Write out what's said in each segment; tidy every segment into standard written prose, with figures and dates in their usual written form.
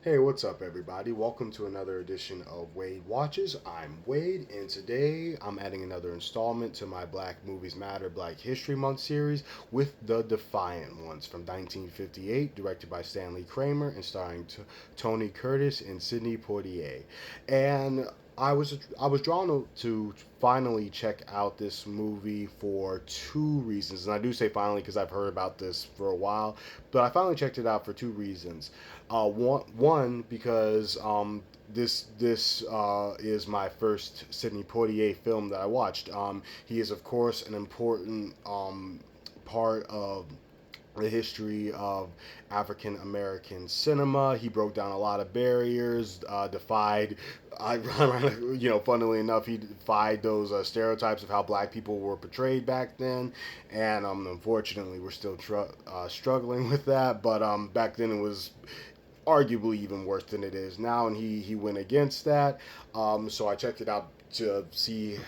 Hey, what's up, everybody? Welcome to another edition of Wade Watches. I'm Wade, and today I'm adding another installment to my Black Movies Matter Black History Month series with The Defiant Ones from 1958, directed by Stanley Kramer and starring Tony Curtis and Sidney Poitier. And I was drawn to finally check out this movie for two reasons, and I do say finally because I've heard about this for a while, but I finally checked it out for two reasons. One because this is my first Sidney Poitier film that I watched. He is of course an important part of the history of African American cinema. He broke down a lot of barriers, defied, funnily enough, he defied those stereotypes of how black people were portrayed back then, and unfortunately, we're still struggling with that. But back then, it was arguably even worse than it is now, and he went against that. So I checked it out to see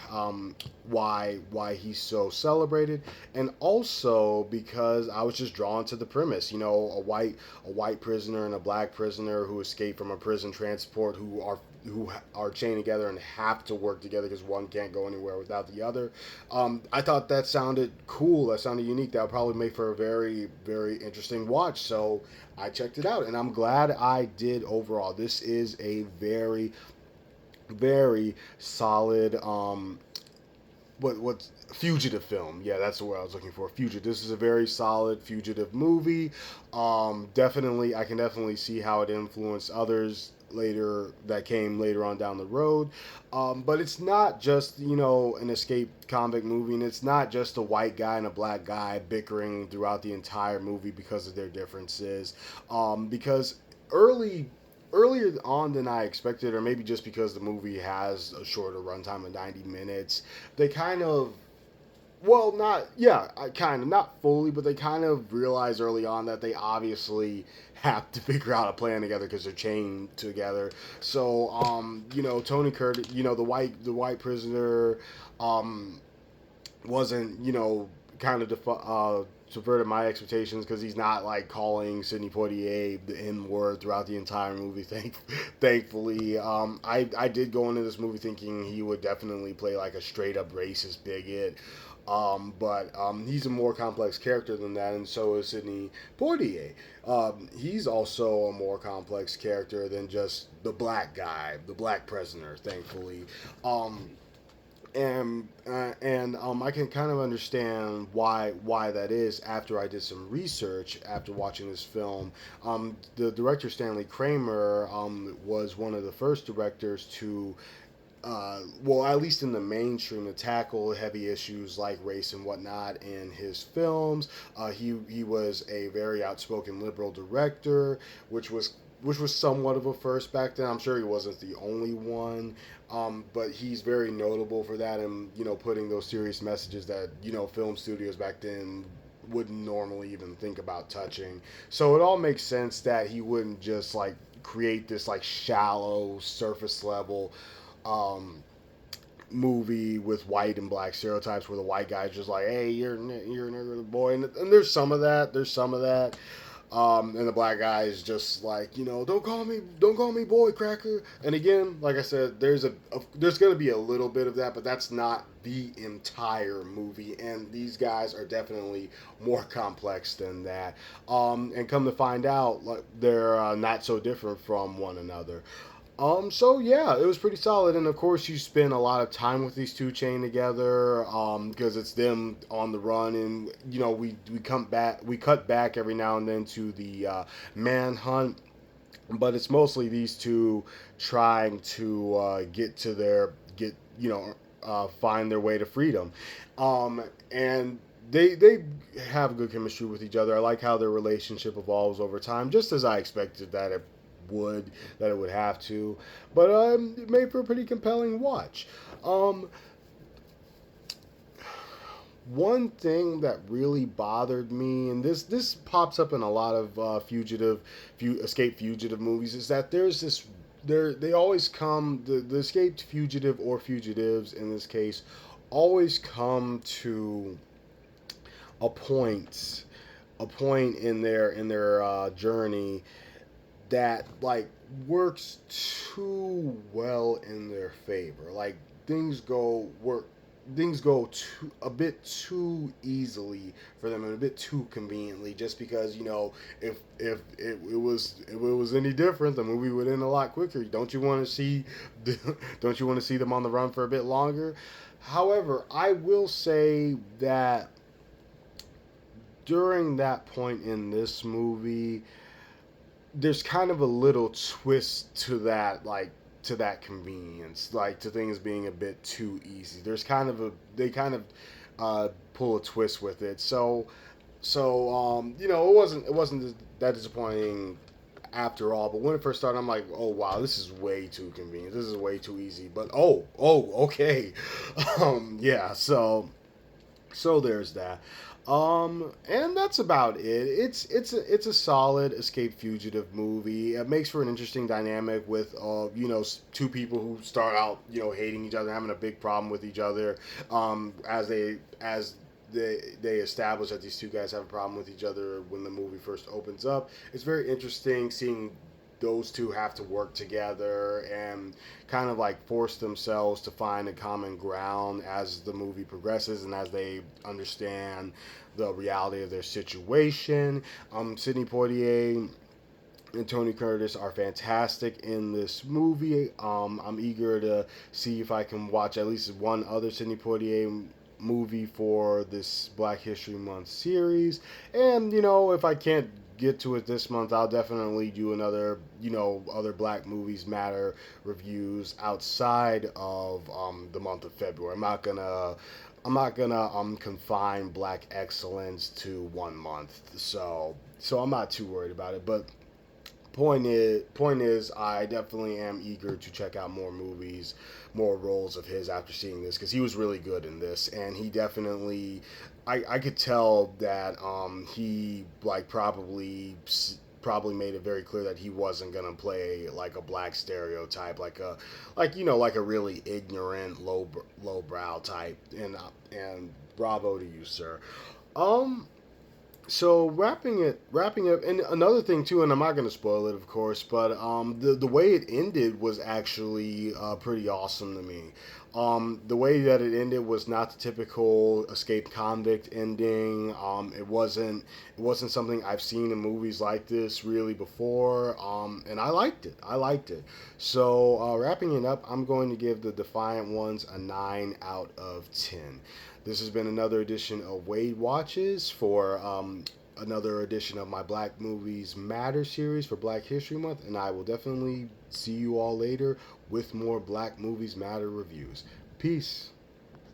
why he's so celebrated, and also because I was just drawn to the premise. You know, a white prisoner and a black prisoner who escape from a prison transport who are chained together and have to work together because one can't go anywhere without the other. I thought that sounded cool. That sounded unique. That would probably make for a very, very interesting watch. So I checked it out, and I'm glad I did overall. This is a very, very solid what's fugitive film. Yeah, that's the word I was looking for. Fugitive. This is a very solid fugitive movie. Definitely, I can definitely see how it influenced others later that came later on down the road. But it's not just an escape convict movie, and it's not just a white guy and a black guy bickering throughout the entire movie because of their differences. Because early earlier on than I expected, or maybe just because the movie has a shorter runtime of 90 minutes, they kind of, well, not, yeah, kind of, not fully, but they kind of realized early on that they obviously have to figure out a plan together because they're chained together. So, Tony Curtis, the white prisoner, um, wasn't kind of subverted my expectations because he's not like calling Sidney Poitier the N word throughout the entire movie. Thankfully, I did go into this movie thinking he would definitely play like a straight up racist bigot. But he's a more complex character than that, and so is Sidney Poitier. He's also a more complex character than just the black guy, the black prisoner. Thankfully, um, and I can kind of understand why that is after I did some research after watching this film. The director Stanley Kramer was one of the first directors to well, at least in the mainstream, to tackle heavy issues like race and whatnot in his films. He was a very outspoken liberal director, which was somewhat of a first back then. I'm sure he wasn't the only one, but he's very notable for that, and putting those serious messages that film studios back then wouldn't normally even think about touching. So it all makes sense that he wouldn't just like create this like shallow surface level um, movie with white and black stereotypes where the white guy's just like, hey, you're a nigger boy, and there's some of that. There's some of that. And the black guy is just like, don't call me boy cracker. And again, like I said, there's gonna be a little bit of that, but that's not the entire movie. And these guys are definitely more complex than that. And come to find out, like they're not so different from one another. So yeah, it was pretty solid, and of course you spend a lot of time with these two chained together, because it's them on the run, and we cut back every now and then to the manhunt, but it's mostly these two trying to find their way to freedom, and they have good chemistry with each other. I like how their relationship evolves over time, just as I expected would that it would have to, but it made for a pretty compelling watch. Um, One thing that really bothered me, and this pops up in a lot of escape fugitive movies, is that there's this they always come the escaped fugitive or fugitives in this case always come to a point in their journey that like works too well in their favor. Like things go work things go a bit too easily for them and a bit too conveniently, just because if it was any different, the movie would end a lot quicker. Don't you want to see don't you want to see them on the run for a bit longer? However, I will say that during that point in this movie, there's kind of a little twist to that, like to that convenience, like to things being a bit too easy. There's kind of a they kind of pull a twist with it. It wasn't that disappointing after all. But when it first started, I'm like, oh wow, this is way too convenient. This is way too easy. But okay, yeah. So there's that. And that's about it. It's a solid escape fugitive movie. It makes for an interesting dynamic with two people who start out hating each other, having a big problem with each other. As they establish that these two guys have a problem with each other when the movie first opens up. It's very interesting seeing those two have to work together and kind of like force themselves to find a common ground as the movie progresses and as they understand the reality of their situation. Sidney Poitier and Tony Curtis are fantastic in this movie. I'm eager to see if I can watch at least one other Sidney Poitier movie for this Black History Month series. And, if I can't get to it this month, I'll definitely do another, other Black Movies Matter reviews outside of the month of February. I'm not gonna confine Black excellence to 1 month, so I'm not too worried about it. But point is, I definitely am eager to check out more movies, more roles of his after seeing this, because he was really good in this, and he definitely, I could tell that he like probably made it very clear that he wasn't gonna play like a black stereotype, like a really ignorant lowbrow type, and bravo to you, sir. Um, so wrapping up, and another thing too, and I'm not going to spoil it, of course, but the way it ended was actually pretty awesome to me. The way that it ended was not the typical escape convict ending. It wasn't something I've seen in movies like this really before, and I liked it. So wrapping it up, I'm going to give the Defiant Ones a 9 out of 10. This has been another edition of Wade Watches for another edition of my Black Movies Matter series for Black History Month, and I will definitely see you all later with more Black Movies Matter reviews. Peace.